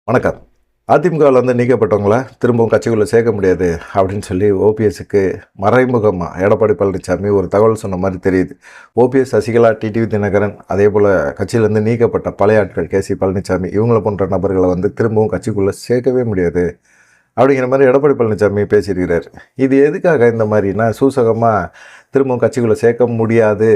வணக்கம். அதிமுகவில் நீக்கப்பட்டவங்கள திரும்பவும் கட்சிக்குள்ளே சேர்க்க முடியாது அப்படின்னு சொல்லி ஓபிஎஸ்க்கு மறைமுகமா எடப்பாடி பழனிசாமி ஒரு தகவல் சொன்ன மாதிரி தெரியுது. ஓபிஎஸ், சசிகலா, டிடிவி தினகரன், அதே போல் கட்சியிலேருந்து நீக்கப்பட்ட பழைய ஆட்கள் கேசி பழனிசாமி இவங்களை போன்ற நபர்களை திரும்பவும் கட்சிக்குள்ளே சேர்க்கவே முடியாது அப்படிங்கிற மாதிரி எடப்பாடி பழனிசாமி பேசியிருக்கிறார். இது எதுக்காக இந்த மாதிரினா, சூசகமாக திரும்பவும் கட்சிக்குள்ளே சேர்க்க முடியாது,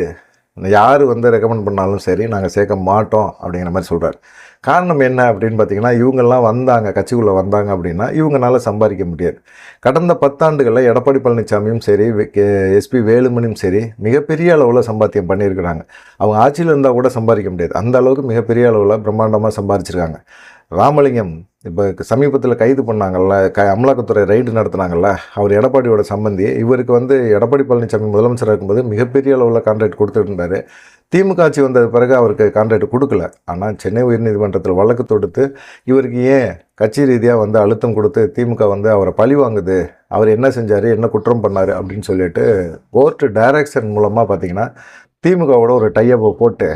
யார் ரெக்கமெண்ட் பண்ணாலும் சரி நாங்கள் சேர்க்க மாட்டோம் அப்படிங்கிற மாதிரி சொல்கிறார். காரணம் என்ன அப்படின்னு பார்த்தீங்கன்னா, இவங்கெல்லாம் கட்சிக்குள்ளே வந்தாங்க அப்படின்னா இவங்களால சம்பாதிக்க முடியாது. கடந்த 10 ஆண்டுகளில் எடப்பாடி பழனிசாமியும் சரி, எஸ்பி வேலுமணியும் சரி மிகப்பெரிய அளவில் சம்பாத்தியம் பண்ணியிருக்கிறாங்க. அவங்க ஆட்சியில் இருந்தால் கூட சம்பாதிக்க முடியாது, அந்த அளவுக்கு மிகப்பெரிய அளவில் பிரம்மாண்டமாக சம்பாதிச்சிருக்காங்க. ராமலிங்கம் இப்போ சமீபத்தில் கைது பண்ணாங்கல்ல, அமலாக்கத்துறை ரைடு நடத்துனாங்கல்ல, அவர் எடப்பாடியோட சம்பந்தி. இவருக்கு எடப்பாடி பழனிசாமி முதலமைச்சராக இருக்கும்போது மிகப்பெரிய அளவில் கான்ட்ராக்ட் கொடுத்துட்டு இருந்தார். திமுக ஆட்சி வந்த பிறகு அவருக்கு கான்ட்ராக்ட் கொடுக்கல. ஆனால் சென்னை உயர்நீதிமன்றத்தில் வழக்கு தொடுத்து இவருக்கு ஏன் கட்சி ரீதியாக அழுத்தம் கொடுத்து திமுக அவரை பழி வாங்குது, அவர் என்ன செஞ்சார், என்ன குற்றம் பண்ணார் அப்படின்னு சொல்லிட்டு கோர்ட்டு டைரக்ஷன் மூலமாக பார்த்தீங்கன்னா திமுகவோட ஒரு டையப்பை போட்டு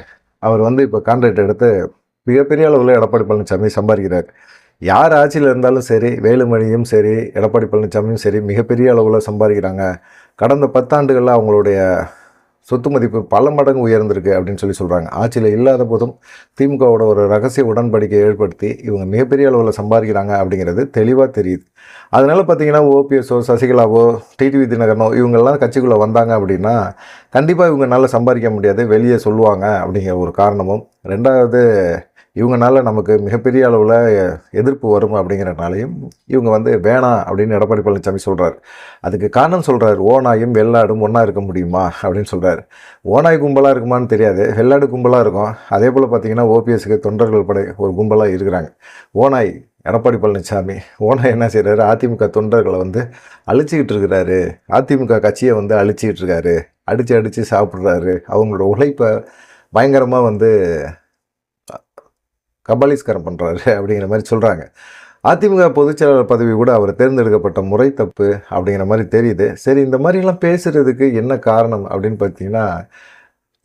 அவர் இப்போ கான்ட்ராக்ட் எடுத்து மிகப்பெரிய அளவில் எடப்பாடி பழனிசாமி சம்பாதிக்கிறார். யார் ஆட்சியில் இருந்தாலும் சரி, வேலுமணியும் சரி, எடப்பாடி பழனிசாமியும் சரி மிகப்பெரிய அளவில் சம்பாதிக்கிறாங்க. கடந்த 10 ஆண்டுகளில் அவங்களுடைய சொத்து மதிப்பு பல மடங்கு உயர்ந்திருக்கு அப்படின்னு சொல்கிறாங்க. ஆட்சியில் இல்லாத போதும் திமுகவோட ஒரு ரகசிய உடன்படிக்கை ஏற்படுத்தி இவங்க மிகப்பெரிய அளவில் சம்பாதிக்கிறாங்க அப்படிங்கிறது தெளிவாக தெரியுது. அதனால் பார்த்திங்கன்னா ஓபிஎஸ்ஓ, சசிகலாவோ, டிடிவி தினகரனோ இவங்கெல்லாம் கட்சிக்குள்ளே வந்தாங்க அப்படின்னா கண்டிப்பாக இவங்க நல்லா சம்பாதிக்க முடியாது, வெளியே சொல்லுவாங்க அப்படிங்கிற ஒரு காரணமும், ரெண்டாவது இவங்கனால நமக்கு மிகப்பெரிய அளவில் எதிர்ப்பு வரும் அப்படிங்கிறனாலையும் இவங்க வேணாம் அப்படின்னு எடப்பாடி பழனிசாமி சொல்கிறார். அதுக்கு காரணம் சொல்கிறார், ஓநாயும் வெள்ளாடும் ஒன்றா இருக்க முடியுமா அப்படின்னு சொல்கிறார். ஓநாய் கும்பலாக இருக்குமான்னு தெரியாது, வெள்ளாடு கும்பலாக இருக்கும். அதே போல் பார்த்திங்கன்னா ஓபிஎஸ்க்கு தொண்டர்கள் படை ஒரு கும்பலாக இருக்கிறாங்க. ஓநாய் எடப்பாடி பழனிசாமி, ஓநாய் என்ன செய்கிறாரு, அதிமுக தொண்டர்களை அழிச்சிக்கிட்டு இருக்கிறாரு, அதிமுக கட்சியை அழிச்சிக்கிட்டு இருக்காரு, அடித்து சாப்பிட்றாரு, அவங்களோட உழைப்பை பயங்கரமாக கபாலீஸ்காரம் பண்ணுறாரு அப்படிங்கிற மாதிரி சொல்கிறாங்க. அதிமுக பொதுச்செயலாளர் பதவி கூட அவர் தேர்ந்தெடுக்கப்பட்ட முறை தப்பு அப்படிங்கிற மாதிரி தெரியுது. சரி, இந்த மாதிரிலாம் பேசுகிறதுக்கு என்ன காரணம் அப்படின்னு பார்த்தீங்கன்னா,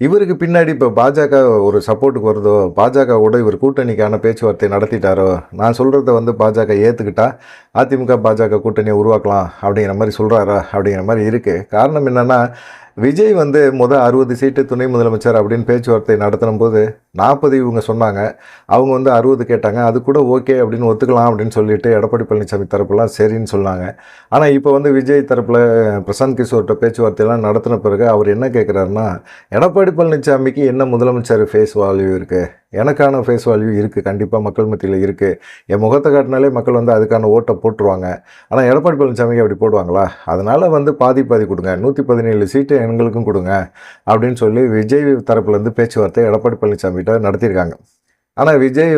இவருக்கு பின்னாடி இப்போ பாஜக ஒரு சப்போர்ட்டுக்கு வருதோ, பாஜக கூட இவர் கூட்டணிக்கான பேச்சுவார்த்தை நடத்திட்டாரோ, நான் சொல்கிறத பாஜக ஏற்றுக்கிட்டா அதிமுக பாஜக கூட்டணியை உருவாக்கலாம் அப்படிங்கிற மாதிரி சொல்கிறாரா அப்படிங்கிற மாதிரி இருக்குது. காரணம் என்னென்னா, விஜய் 60 சீட்டு துணை முதலமைச்சர் அப்படின்னு பேச்சுவார்த்தை நடத்தின போது 40 இவங்க சொன்னாங்க, அவங்க 60 கேட்டாங்க. அது கூட ஓகே அப்படின்னு ஒத்துக்கலாம் அப்படின்னு சொல்லிட்டு எடப்பாடி பழனிசாமி தரப்புலாம் சரின்னு சொன்னாங்க. ஆனால் இப்போ விஜய் தரப்பில் பிரசாந்த் கிஷோர்கிட்ட பேச்சுவார்த்தையெல்லாம் நடத்தின பிறகு அவர் என்ன கேட்குறாருன்னா, எடப்பாடி பழனிசாமிக்கு என்ன முதலமைச்சர் ஃபேஸ் வேல்யூ இருக்குது, எனக்கான ஃபேஸ் வேல்யூ இருக்குது, கண்டிப்பாக மக்கள் மத்தியில் இருக்குது, என் முகத்தை காட்டினாலே மக்கள் அதுக்கான ஓட்டை போட்டுருவாங்க. ஆனால் எடப்பாடி பழனிசாமிக்கு அப்படி போடுவாங்களா, அதனால் பாதி கொடுங்க, 117 சீட்டு எங்களுக்கும் கொடுங்க அப்படின்னு சொல்லி விஜய் தரப்புலேருந்து பேச்சுவார்த்தை எடப்பாடி பழனிசாமிகிட்ட நடத்தியிருக்காங்க. ஆனால் விஜய்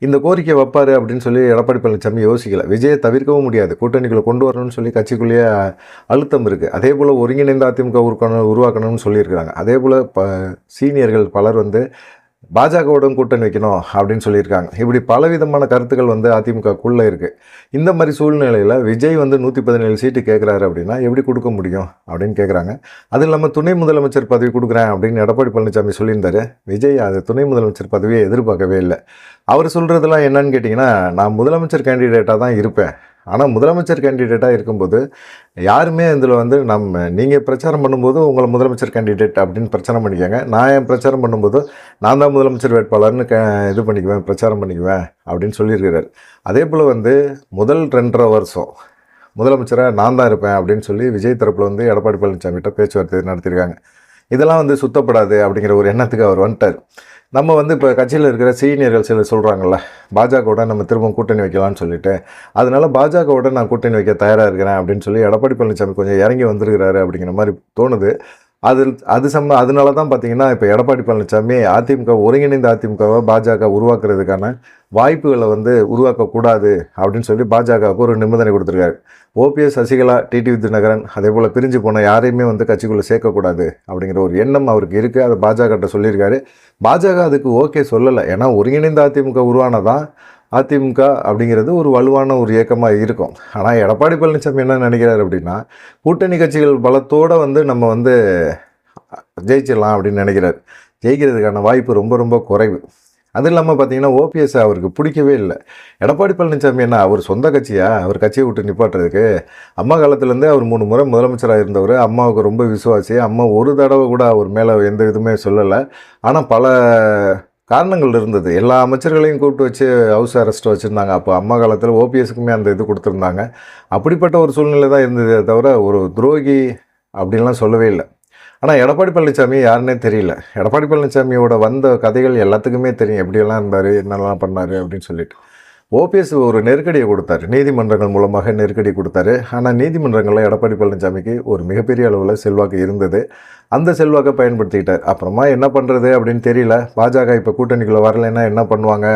இந்த கோரிக்கை வைப்பார் அப்படின்னு சொல்லி எடப்பாடி பழனிசாமி யோசிக்கலை. விஜயை தவிர்க்கவும் முடியாது, கூட்டணிக்குள்ளே கொண்டு வரணும்னு சொல்லி கட்சிக்குள்ளேயே அழுத்தம் இருக்குது. அதே போல் ஒருங்கிணைந்த அதிமுக உருவாக்கணும்னு சொல்லியிருக்கிறாங்க. அதே போல் சீனியர்கள் பலர் பாஜகவுடன் கூட்டணி வைக்கணும் அப்படின்னு சொல்லியிருக்காங்க. இப்படி பலவிதமான கருத்துக்கள் அதிமுகக்குள்ளே இருக்குது. இந்த மாதிரி சூழ்நிலையில் விஜய் 117 சீட்டு கேட்குறாரு அப்படின்னா எப்படி கொடுக்க முடியும் அப்படின்னு கேட்குறாங்க. அது இல்லாமல் துணை முதலமைச்சர் பதவி கொடுக்குறேன் அப்படின்னு எடப்பாடி பழனிசாமி சொல்லியிருந்தார். விஜய் அது துணை முதலமைச்சர் பதவியை எதிர்பார்க்கவே இல்லை. அவர் சொல்கிறதுலாம் என்னன்னு கேட்டிங்கன்னா, நான் முதலமைச்சர் கேண்டிடேட்டாக தான் இருப்பேன், ஆனால் முதலமைச்சர் கேண்டிடேட்டாக இருக்கும்போது யாருமே இதில் நீங்கள் பிரச்சாரம் பண்ணும்போது உங்களை முதலமைச்சர் கேண்டிடேட் அப்படின்னு பிரச்சாரம் பண்ணிக்கோங்க, நான் என் பிரச்சாரம் பண்ணும்போது நான் தான் முதலமைச்சர் வேட்பாளர்னு இது பண்ணிக்குவேன், பிரச்சாரம் பண்ணிக்குவேன் அப்படின்னு சொல்லியிருக்கிறார். அதே போல் முதல் 2.5 வருஷம் முதலமைச்சராக நான் தான் இருப்பேன் அப்படின்னு சொல்லி விஜய் தரப்பில் எடப்பாடி பழனிசாமிகிட்ட பேச்சுவார்த்தை நடத்தியிருக்காங்க. இதெல்லாம் சுத்தப்படாது அப்படிங்கிற ஒரு எண்ணத்துக்கு அவர் வந்துட்டார். நம்ம இப்போ கட்சியில் இருக்கிற சீனியர்கள் சிலர் சொல்கிறாங்கல்ல, பாஜகவோட நம்ம திரும்ப கூட்டணி வைக்கலாம்னு சொல்லிட்டு, அதனால் பாஜகவோட நான் கூட்டணி வைக்க தயாராக இருக்கிறேன் அப்படின்னு சொல்லி எடப்பாடி பழனிசாமி கொஞ்சம் இறங்கி வந்திருக்கிறாரு அப்படிங்கிற மாதிரி தோணுது. அதனால தான் பார்த்தீங்கன்னா இப்போ எடப்பாடி பழனிசாமி ஒருங்கிணைந்த அதிமுகவை பாஜக உருவாக்குறதுக்கான வாய்ப்புகளை உருவாக்கக்கூடாது அப்படின்னு சொல்லி பாஜகவுக்கு ஒரு நிபந்தனை கொடுத்துருக்காரு. ஓபிஎஸ், சசிகலா, டிடிவி தினகரன் அதே போல் பிரிஞ்சு போன யாரையுமே கட்சிக்குள்ளே சேர்க்கக்கூடாது அப்படிங்கிற ஒரு எண்ணம் அவருக்கு இருக்குது. அதை பாஜகட்ட சொல்லியிருக்காரு. பாஜக அதுக்கு ஓகே சொல்லலை. ஏன்னா ஒருங்கிணைந்த அதிமுக உருவானதான் அதிமுக அப்படிங்கிறது ஒரு வலுவான ஒரு இயக்கமாக இருக்கும். ஆனால் எடப்பாடி பழனிசாமி என்ன நினைக்கிறார் அப்படின்னா, கூட்டணி கட்சிகள் பலத்தோடு நம்ம ஜெயிச்சிடலாம் அப்படின்னு நினைக்கிறார். ஜெயிக்கிறதுக்கான வாய்ப்பு ரொம்ப ரொம்ப குறைவு. அது இல்லாமல் பார்த்தீங்கன்னா ஓபிஎஸ் அவருக்கு பிடிக்கவே இல்லை. எடப்பாடி பழனிசாமி என்ன அவர் சொந்த கட்சியா? அவர் கட்சியை விட்டு நிப்பாட்டுறதுக்கு? அம்மா காலத்துலேருந்தே அவர் 3 முறை முதலமைச்சராக இருந்தவர். அம்மாவுக்கு ரொம்ப விசுவாசி. அம்மா ஒரு தடவை கூட அவர் மேலே எந்த இதுவுமே சொல்லலை. ஆனால் பல காரணங்கள் இருந்தது. எல்லா அமைச்சர்களையும் கூப்பிட்டு வச்சு ஹவுஸ் அரெஸ்ட் வச்சுருந்தாங்க. அப்போ அம்மா காலத்தில் ஓபிஎஸ்க்குமே அந்த இது கொடுத்துருந்தாங்க. அப்படிப்பட்ட ஒரு சூழ்நிலை தான் இருந்ததே தவிர ஒரு துரோகி அப்படின்லாம் சொல்லவே இல்லை. ஆனால் எடப்பாடி பழனிசாமி யாருன்னே தெரியல. எடப்பாடி பழனிசாமியோட வந்த கதைகள் எல்லாத்துக்குமே தெரியும். எப்படியெல்லாம் இருந்தார், என்னெல்லாம் பண்ணார் அப்படின்னு சொல்லிட்டு. ஓபிஎஸ் ஒரு நெருக்கடியை கொடுத்தாரு. நீதிமன்றங்கள் மூலமாக நெருக்கடி கொடுத்தாரு. ஆனால் நீதிமன்றங்களில் எடப்பாடி பழனிசாமிக்கு ஒரு மிகப்பெரிய அளவில் செல்வாக்கு இருந்தது. அந்த செல்வாக்கை பயன்படுத்திக்கிட்டார். அப்புறமா என்ன பண்ணுறது அப்படின்னு தெரியல. பாஜக இப்போ கூட்டணிக்குள்ளே வரலைன்னா என்ன பண்ணுவாங்க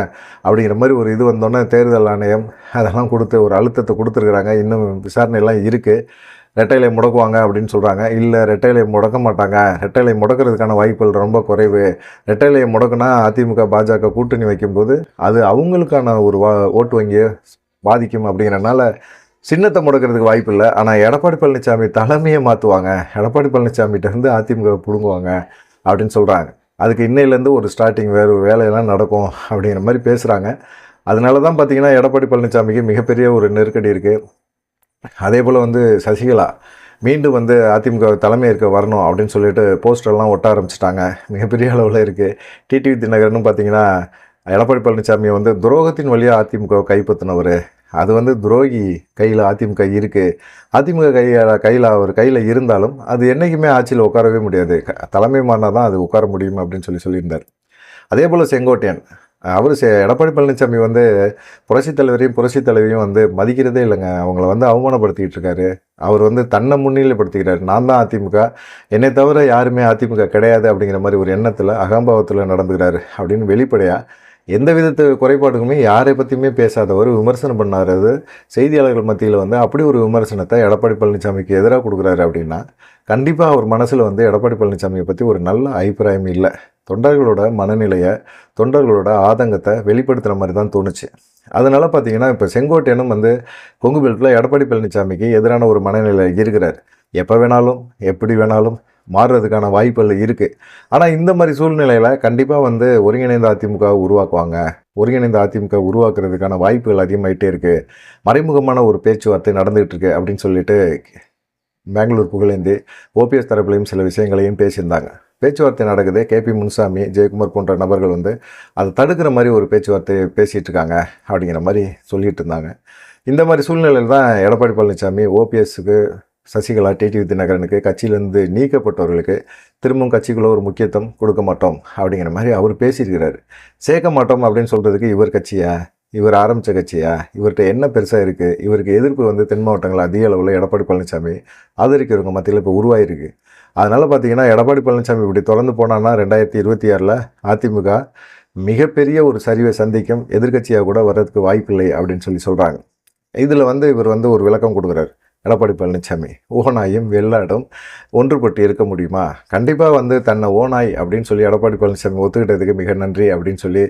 அப்படிங்கிற மாதிரி ஒரு இது வந்தோன்னே தேர்தல் ஆணையம் அதெல்லாம் கொடுத்து ஒரு அழுத்தத்தை கொடுத்துருக்குறாங்க. இன்னும் விசாரணையெல்லாம் இருக்குது. ரெட்டைலை முடக்குவாங்க அப்படின்னு சொல்கிறாங்க. இல்லை, ரெட்டைலை முடக்க மாட்டாங்க. ரெட்டைலை முடக்கிறதுக்கான வாய்ப்புகள் ரொம்ப குறைவு. ரெட்டைலையை முடக்குனா அதிமுக பாஜக கூட்டணி வைக்கும்போது அது அவங்களுக்கான ஒரு ஓட்டு வங்கியை பாதிக்கும். அப்படிங்கிறனால சின்னத்தை முடக்கிறதுக்கு வாய்ப்பு இல்லை. ஆனால் எடப்பாடி பழனிசாமி தலைமையை மாற்றுவாங்க. எடப்பாடி பழனிசாமிகிட்டேருந்து அதிமுக பிடுங்குவாங்க அப்படின்னு சொல்கிறாங்க. அதுக்கு இன்னையிலேருந்து ஒரு ஸ்டார்டிங் வேறு வேலையெல்லாம் நடக்கும் அப்படிங்கிற மாதிரி பேசுகிறாங்க. அதனால தான் பார்த்திங்கன்னா எடப்பாடி பழனிசாமிக்கு மிகப்பெரிய ஒரு நெருக்கடி இருக்குது. அதே போல் சசிகலா மீண்டும் அதிமுக தலைமை இருக்க வரணும் அப்படின்னு சொல்லிட்டு போஸ்டர்லாம் ஒட்ட ஆரம்பிச்சிட்டாங்க. மிகப்பெரிய அளவில் இருக்குது. டிடிவி தினகரன் பார்த்திங்கன்னா எடப்பாடி பழனிசாமியை துரோகத்தின் வழியாக அதிமுக கைப்பற்றினவர். அது துரோகி கையில் அதிமுக இருக்குது. அதிமுக கையில் அவர் கையில் இருந்தாலும் அது என்றைக்குமே ஆட்சியில் உட்காரவே முடியாது. தலைமை மாறினா தான் அது உட்கார முடியும் அப்படின்னு சொல்லியிருந்தார். அதே போல் செங்கோட்டையன் அவர் எடப்பாடி பழனிசாமி புரட்சித் தலைவரையும் புரட்சித் தலைவியும் மதிக்கிறதே இல்லைங்க. அவங்கள அவமானப்படுத்திக்கிட்டு இருக்காரு. அவர் தன்னை முன்னிலைப்படுத்திக்கிறார். நான் தான் அதிமுக, என்னை தவிர யாருமே அதிமுக கிடையாது அப்படிங்கிற மாதிரி ஒரு எண்ணத்தில் அகம்பாவத்தில் நடந்துக்கிறாரு அப்படின்னு வெளிப்படையாக எந்த விதத்து குறைபாடுக்குமே யாரை பற்றியுமே பேசாதவர் விமர்சனம் பண்ணாரு. செய்தியாளர்கள் மத்தியில் அப்படி ஒரு விமர்சனத்தை எடப்பாடி பழனிசாமிக்கு எதிராக கொடுக்குறாரு அப்படின்னா கண்டிப்பாக அவர் மனசில் எடப்பாடி பழனிசாமியை பற்றி ஒரு நல்ல அபிப்பிராயம் இல்லை. தொண்டர்களோட மனநிலையை, தொண்டர்களோட ஆதங்கத்தை வெளிப்படுத்துகிற மாதிரி தான் தோணுச்சு. அதனால் பார்த்திங்கன்னா இப்போ செங்கோட்டையனும் கொங்கு பெல்ட்டில் எடப்பாடி பழனிசாமிக்கு எதிரான ஒரு மனநிலை இருக்கிறார். எப்போ வேணாலும் எப்படி வேணாலும் மாறுறதுக்கான வாய்ப்புகள் இருக்குது. ஆனால் இந்த மாதிரி சூழ்நிலையில் கண்டிப்பாக ஒருங்கிணைந்த அதிமுக உருவாக்குவாங்க. ஒருங்கிணைந்த அதிமுக உருவாக்குறதுக்கான வாய்ப்புகள் அதிகமாகிட்டே இருக்குது. மறைமுகமான ஒரு பேச்சுவார்த்தை நடந்துகிட்டு இருக்கு அப்படின்னு சொல்லிட்டு பெங்களூர் புகழேந்தி ஓபிஎஸ் தரப்புலையும் சில விஷயங்களையும் பேசியிருந்தாங்க. பேச்சுவார்த்தை நடக்குது. கேபி முனுசாமி, ஜெயக்குமார் போன்ற நபர்கள் அதை தடுக்கிற மாதிரி ஒரு பேச்சுவார்த்தை பேசிகிட்டு இருக்காங்க அப்படிங்கிற மாதிரி சொல்லிட்டு இருந்தாங்க. இந்த மாதிரி சூழ்நிலையில் தான் எடப்பாடி பழனிசாமி ஓபிஎஸ்க்கு, சசிகலா, டிடிவி தினகரனுக்கு, கட்சியிலேருந்து நீக்கப்பட்டவர்களுக்கு திரும்பவும் கட்சிக்குள்ளே ஒரு முக்கியத்துவம் கொடுக்க மாட்டோம் அப்படிங்கிற மாதிரி அவர் பேசியிருக்கிறார். சேர்க்க மாட்டோம் அப்படின்னு சொல்கிறதுக்கு இவர் கட்சியா, இவர் ஆரம்பித்த கட்சியா, இவர்கிட்ட என்ன பெருசாக இருக்குது? இவருக்கு எதிர்ப்பு தென் மாவட்டங்கள் அதிக அளவில் எடப்பாடி பழனிசாமி ஆதரிக்கிறவங்க மத்தியில் இப்போ உருவாயிருக்கு. அதனால் பார்த்திங்கன்னா எடப்பாடி பழனிசாமி இப்படி தொடர்ந்து போனான்னா 2026 அதிமுக மிகப்பெரிய ஒரு சரிவை சந்திக்கும். எதிர்கட்சியாக கூட வர்றதுக்கு வாய்ப்பில்லை அப்படின்னு சொல்கிறாங்க. இதில் இவர் ஒரு விளக்கம் கொடுக்குறாரு. எடப்பாடி பழனிசாமி ஓநாயும் வெள்ளாடும் ஒன்றுபட்டு இருக்க முடியுமா? கண்டிப்பாக தன்னை ஓநாய் அப்படின்னு சொல்லி எடப்பாடி பழனிசாமி ஒத்துக்கிட்டதுக்கு மிக நன்றி அப்படின்னு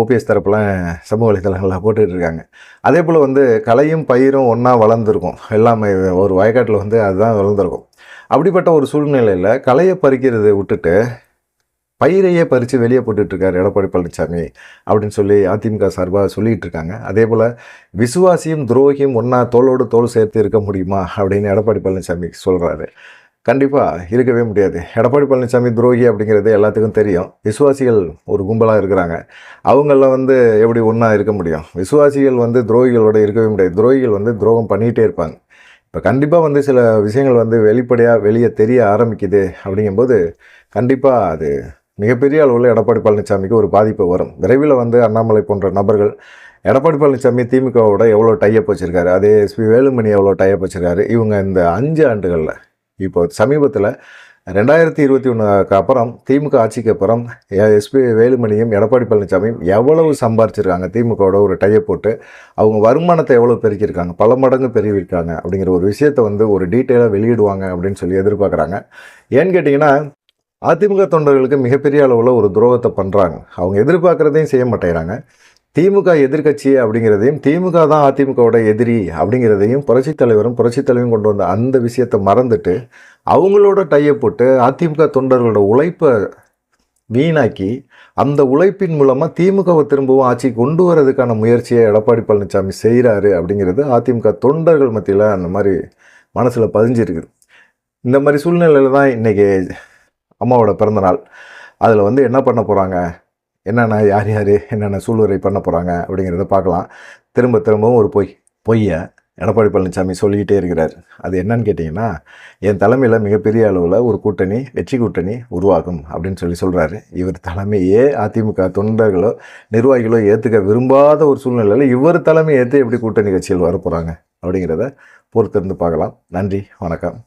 ஓபிஎஸ் தரப்புலாம் சமூக வலைதளங்களில் போட்டுக்கிட்டு இருக்காங்க. அதே போல் கலையும் பயிரும் ஒன்றா வளர்ந்துருக்கும். எல்லாமே ஒரு வயக்காட்டில் அதுதான் வளர்ந்துருக்கும். அப்படிப்பட்ட ஒரு சூழ்நிலையில் கலையை பறிக்கிறதை விட்டுட்டு பயிரையே பறித்து வெளியே போட்டுட்ருக்காரு எடப்பாடி பழனிசாமி அப்படின்னு அதிமுக சார்பாக சொல்லிகிட்டு இருக்காங்க. அதே போல் விசுவாசியும் துரோகியும் ஒன்றா தோளோடு தோள் சேர்த்து இருக்க முடியுமா அப்படின்னு எடப்பாடி பழனிசாமி சொல்கிறாரு. கண்டிப்பாக இருக்கவே முடியாது. எடப்பாடி பழனிசாமி துரோகி அப்படிங்கிறது எல்லாத்துக்கும் தெரியும். விசுவாசிகள் ஒரு கும்பலாக இருக்கிறாங்க. அவங்கள எப்படி ஒன்றா இருக்க முடியும்? விசுவாசிகள் துரோகிகளோட இருக்கவே முடியாது. துரோகிகள் துரோகம் பண்ணிகிட்டே இருப்பாங்க. இப்போ கண்டிப்பாக சில விஷயங்கள் வெளிப்படையாக வெளியே தெரிய ஆரம்பிக்குது அப்படிங்கும்போது கண்டிப்பாக அது மிகப்பெரிய அளவில் எடப்பாடி பழனிசாமிக்கு ஒரு பாதிப்பு வரும். விரைவில் அண்ணாமலை போன்ற நபர்கள் எடப்பாடி பழனிசாமி திமுகவோட எவ்வளோ டைப் வச்சுருக்காரு, அதே எஸ்பி வேலுமணி எவ்வளோ டைப் வச்சுருக்காரு. இவங்க இந்த 5 ஆண்டுகளில் இப்போ சமீபத்தில் 2021 அப்புறம் திமுக ஆட்சிக்கு அப்புறம் எஸ்பி வேலுமணியும் எடப்பாடி பழனிசாமியும் எவ்வளவு சம்பாரிச்சிருக்காங்க திமுகவோட ஒரு டைப் போட்டு, அவங்க வருமானத்தை எவ்வளோ பெருக்கியிருக்காங்க, பல மடங்கு பெருகியிருக்காங்க அப்படிங்கிற ஒரு விஷயத்தை ஒரு டீட்டெயிலாக வெளியிடுவாங்க அப்படின்னு எதிர்பார்க்குறாங்க. ஏன்னு கேட்டிங்கன்னா அதிமுக தொண்டர்களுக்கு மிகப்பெரிய அளவில் ஒரு துரோகத்தை பண்ணுறாங்க. அவங்க எதிர்பார்க்குறதையும் செய்ய மாட்டேங்கிறாங்க. திமுக எதிர்கட்சி அப்படிங்கிறதையும், திமுக தான் அதிமுகவோட எதிரி அப்படிங்கிறதையும் புரட்சித் தலைவரும் கொண்டு வந்த அந்த விஷயத்தை மறந்துட்டு அவங்களோட டையை போட்டு அதிமுக தொண்டர்களோட உழைப்பை வீணாக்கி அந்த உழைப்பின் மூலமாக திமுகவை திரும்பவும் ஆட்சிக்கு கொண்டு வரதுக்கான முயற்சியை எடப்பாடி பழனிசாமி செய்கிறாரு அப்படிங்கிறது அதிமுக தொண்டர்கள் மத்தியில் அந்த மாதிரி மனசில் பதிஞ்சிருக்குது. இந்த மாதிரி சூழ்நிலையில் தான் இன்றைக்கி அம்மாவோட பிறந்தநாள். அதில் வந்து என்ன பண்ண போகிறாங்க, என்னென்ன யார் யார் என்னென்ன சூளுரை பண்ண போகிறாங்க அப்படிங்கிறத பார்க்கலாம். திரும்பவும் ஒரு பொய்யை எடப்பாடி பழனிசாமி சொல்லிக்கிட்டே இருக்கிறார். அது என்னன்னு கேட்டிங்கன்னா, என் தலைமையில் மிகப்பெரிய அளவில் ஒரு கூட்டணி, வெற்றி கூட்டணி உருவாகும் அப்படின்னு சொல்கிறாரு. இவர் தலைமையே அதிமுக தொண்டர்களோ நிர்வாகிகளோ ஏற்றுக்க விரும்பாத ஒரு சூழ்நிலையில் இவர் தலைமை ஏற்று எப்படி கூட்டணி கட்சிகள் வரப்போகிறாங்க அப்படிங்கிறத பொறுத்திருந்து பார்க்கலாம். நன்றி, வணக்கம்.